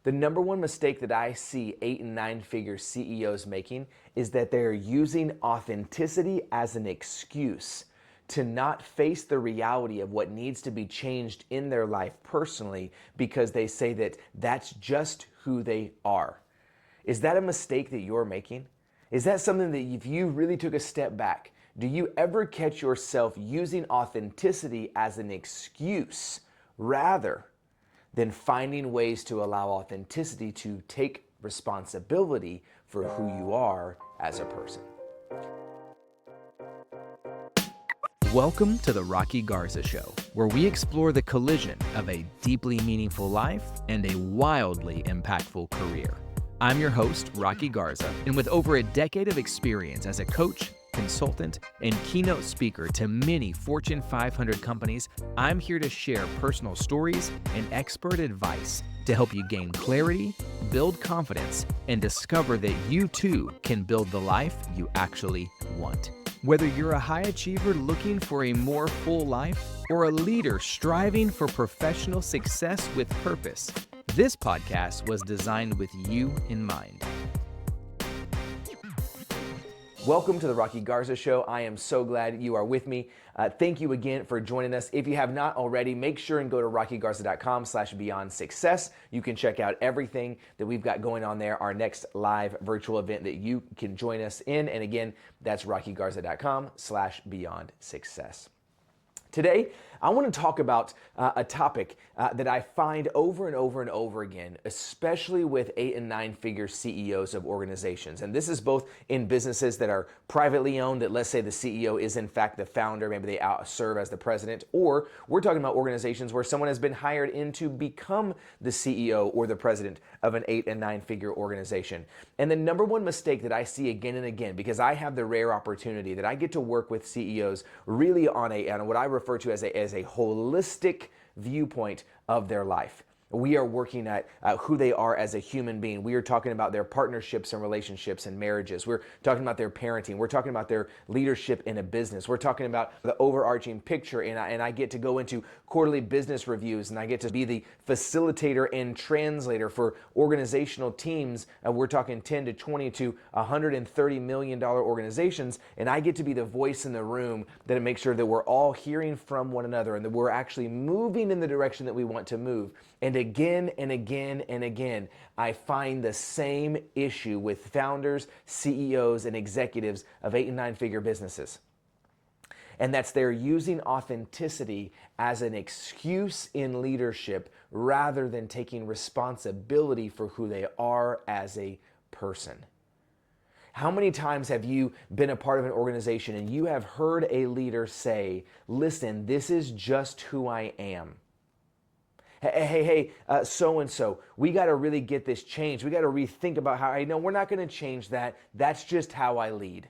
The number one mistake that I see 8 and 9 figure CEOs making is that they're using authenticity as an excuse to not face the reality of what needs to be changed in their life personally because they say that that's just who they are. Is that a mistake that you're making? Is that something that if you really took a step back, do you ever catch yourself using authenticity as an excuse rather than finding ways to allow authenticity to take responsibility for who you are as a person? Welcome to the Rocky Garza Show, where we explore the collision of a deeply meaningful life and a wildly impactful career. I'm your host, Rocky Garza, and with over a decade of experience as a coach, consultant, and keynote speaker to many Fortune 500 companies, I'm here to share personal stories and expert advice to help you gain clarity, build confidence, and discover that you too can build the life you actually want. Whether you're a high achiever looking for a more full life or a leader striving for professional success with purpose, this podcast was designed with you in mind. Welcome to the Rocky Garza Show. I am so glad you are with me. Thank you again for joining us. If you have not already, make sure and go to rockygarza.com/beyond success. You can check out everything that we've got going on there, our next live virtual event that you can join us in. And again, that's rockygarza.com/beyond success. Today, I want to talk about a topic that I find over and over and over again, especially with 8 and 9 figure CEOs of organizations. And this is both in businesses that are privately owned, that let's say the CEO is in fact the founder, maybe they serve as the president, or we're talking about organizations where someone has been hired in to become the CEO or the president of an 8 and 9 figure organization. And the number one mistake that I see again and again, because I have the rare opportunity that I get to work with CEOs really on what I refer to as a holistic viewpoint of their life. We are working at who they are as a human being. We are talking about their partnerships and relationships and marriages. We're talking about their parenting. We're talking about their leadership in a business. We're talking about the overarching picture, and I get to go into quarterly business reviews, and I get to be the facilitator and translator for organizational teams. We're talking 10 to 20 to $130 million organizations, and I get to be the voice in the room that makes sure that we're all hearing from one another and that we're actually moving in the direction that we want to move. And again and again and again, I find the same issue with founders, CEOs, and executives of 8 and 9 figure businesses. And that's they're using authenticity as an excuse in leadership rather than taking responsibility for who they are as a person. How many times have you been a part of an organization and you have heard a leader say, listen, this is just who I am. Hey, so-and-so, we got to really get this changed. We got to rethink about how, I know we're not going to change that. That's just how I lead.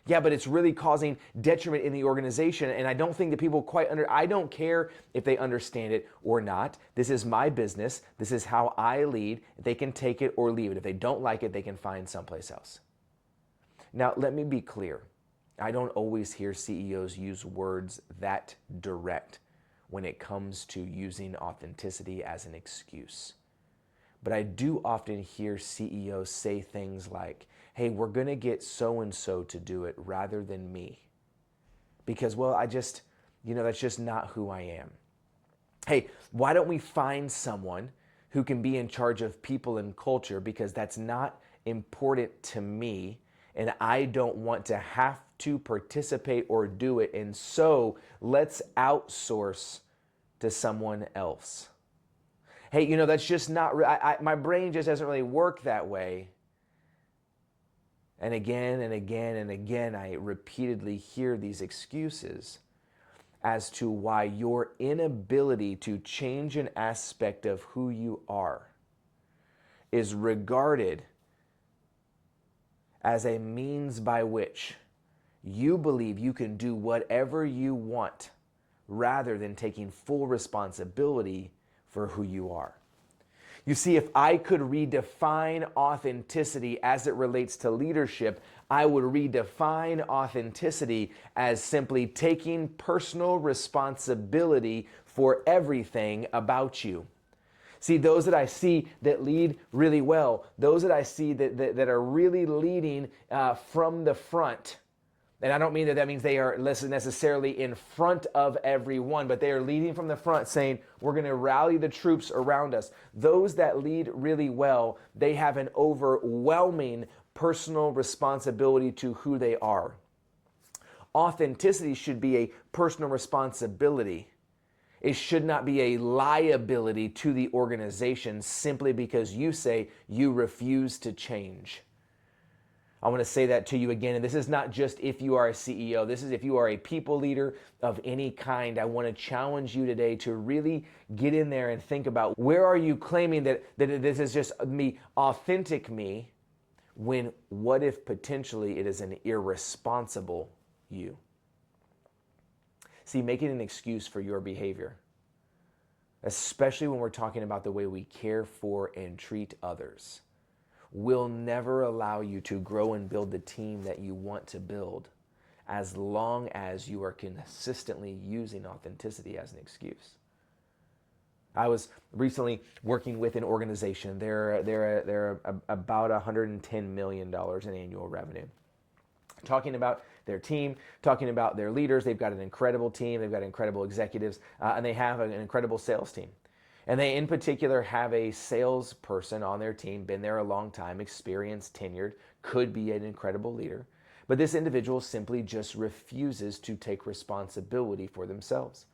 Yeah, but it's really causing detriment in the organization, and I don't think that people I don't care if they understand it or not. This is my business. This is how I lead. They can take it or leave it. If they don't like it, they can find someplace else. Now, let me be clear. I don't always hear CEOs use words that direct when it comes to using authenticity as an excuse. But I do often hear CEOs say things like, hey, we're going to get so-and-so to do it rather than me. Because, well, that's just not who I am. Hey, why don't we find someone who can be in charge of people and culture because that's not important to me and I don't want to have to participate or do it, and so let's outsource to someone else. Hey, that's just not, my brain just doesn't really work that way. And again and again and again, I repeatedly hear these excuses as to why your inability to change an aspect of who you are is regarded as a means by which you believe you can do whatever you want rather than taking full responsibility for who you are. You see, if I could redefine authenticity as it relates to leadership, I would redefine authenticity as simply taking personal responsibility for everything about you. See, those that I see that lead really well, those that I see that are really leading from the front. And I don't mean that means they are necessarily in front of everyone, but they are leading from the front saying, we're going to rally the troops around us. Those that lead really well, they have an overwhelming personal responsibility to who they are. Authenticity should be a personal responsibility. It should not be a liability to the organization simply because you say you refuse to change. I want to say that to you again, and this is not just if you are a CEO. This is if you are a people leader of any kind. I want to challenge you today to really get in there and think about, where are you claiming that this is just me, authentic me, when what if potentially it is an irresponsible you? See, making an excuse for your behavior, especially when we're talking about the way we care for and treat others, will never allow you to grow and build the team that you want to build, as long as you are consistently using authenticity as an excuse. I was recently working with an organization. They're about $110 million in annual revenue. Talking about their team, talking about their leaders. They've got an incredible team. They've got incredible executives, and they have an incredible sales team. And they, in particular, have a salesperson on their team, been there a long time, experienced, tenured, could be an incredible leader. But this individual simply just refuses to take responsibility for themselves.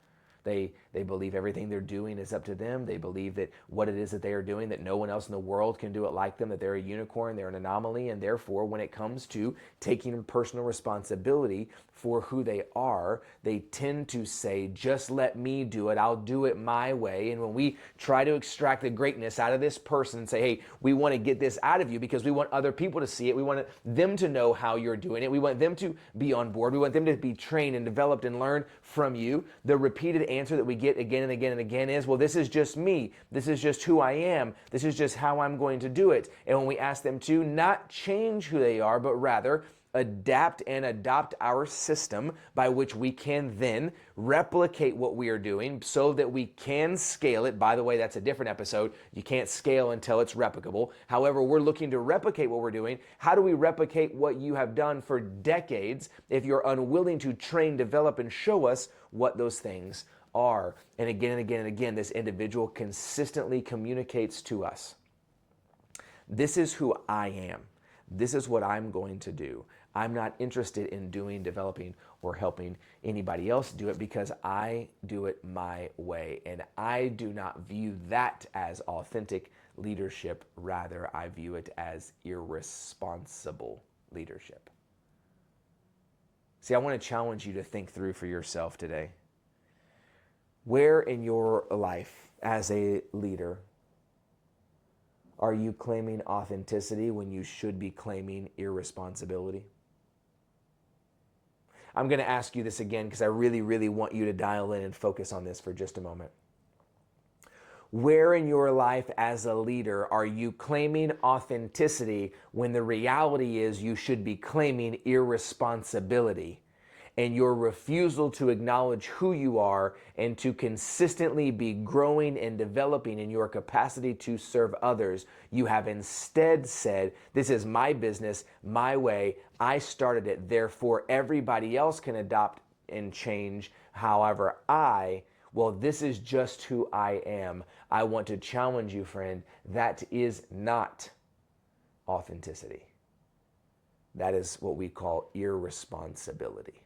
They believe everything they're doing is up to them. They believe that what it is that they are doing, that no one else in the world can do it like them, that they're a unicorn, they're an anomaly, and therefore when it comes to taking personal responsibility for who they are, they tend to say, just let me do it, I'll do it my way. And when we try to extract the greatness out of this person and say, hey, we want to get this out of you because we want other people to see it, we want them to know how you're doing it, we want them to be on board, we want them to be trained and developed and learn from you, the repeated answer that we get again and again and again is, well, this is just me. This is just who I am. This is just how I'm going to do it. And when we ask them to not change who they are, but rather adapt and adopt our system by which we can then replicate what we are doing so that we can scale it. By the way, that's a different episode. You can't scale until it's replicable. However, we're looking to replicate what we're doing. How do we replicate what you have done for decades if you're unwilling to train, develop, and show us what those things are? And again and again and again, this individual consistently communicates to us, this is who I am. This is what I'm going to do. I'm not interested in doing, developing, or helping anybody else do it because I do it my way. And I do not view that as authentic leadership. Rather, I view it as irresponsible leadership. See, I want to challenge you to think through for yourself today. Where in your life as a leader are you claiming authenticity when you should be claiming irresponsibility? I'm going to ask you this again because I really, really want you to dial in and focus on this for just a moment. Where in your life as a leader are you claiming authenticity when the reality is you should be claiming irresponsibility? And your refusal to acknowledge who you are and to consistently be growing and developing in your capacity to serve others, you have instead said, this is my business, my way, I started it, therefore everybody else can adopt and change. However, this is just who I am. I want to challenge you, friend, that is not authenticity. That is what we call irresponsibility.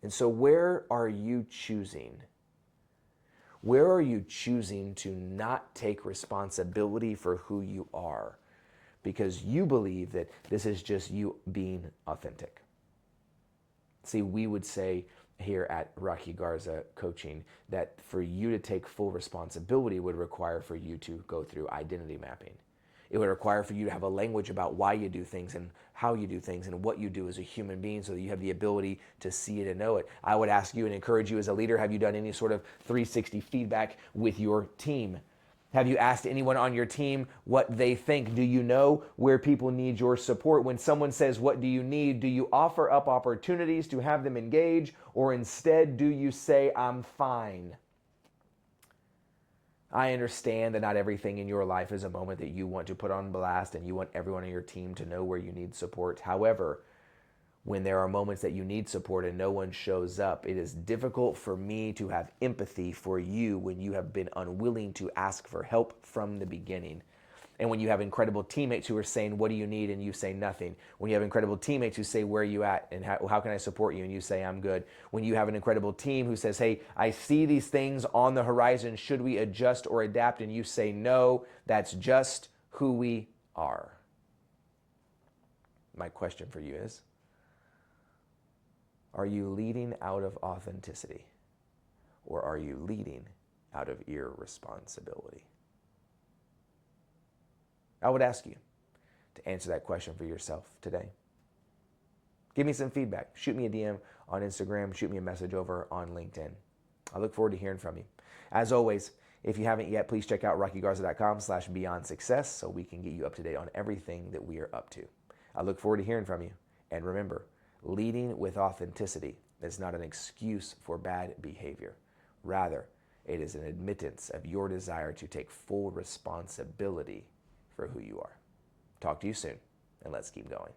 And so where are you choosing? Where are you choosing to not take responsibility for who you are because you believe that this is just you being authentic? See, we would say here at Rocky Garza Coaching that for you to take full responsibility would require for you to go through identity mapping. It would require for you to have a language about why you do things and how you do things and what you do as a human being so that you have the ability to see it and know it. I would ask you and encourage you as a leader, have you done any sort of 360 feedback with your team? Have you asked anyone on your team what they think? Do you know where people need your support? When someone says, what do you need? Do you offer up opportunities to have them engage, or instead do you say, I'm fine? I understand that not everything in your life is a moment that you want to put on blast and you want everyone on your team to know where you need support. However, when there are moments that you need support and no one shows up, it is difficult for me to have empathy for you when you have been unwilling to ask for help from the beginning. And when you have incredible teammates who are saying, what do you need? And you say nothing. When you have incredible teammates who say, where are you at? And how can I support you? And you say, I'm good. When you have an incredible team who says, hey, I see these things on the horizon. Should we adjust or adapt? And you say, no, that's just who we are. My question for you is, are you leading out of authenticity, or are you leading out of irresponsibility? I would ask you to answer that question for yourself today. Give me some feedback. Shoot me a DM on Instagram. Shoot me a message over on LinkedIn. I look forward to hearing from you. As always, if you haven't yet, please check out rockygarza.com/beyondsuccess so we can get you up to date on everything that we are up to. I look forward to hearing from you. And remember, leading with authenticity is not an excuse for bad behavior. Rather, it is an admittance of your desire to take full responsibility for who you are. Talk to you soon, and let's keep going.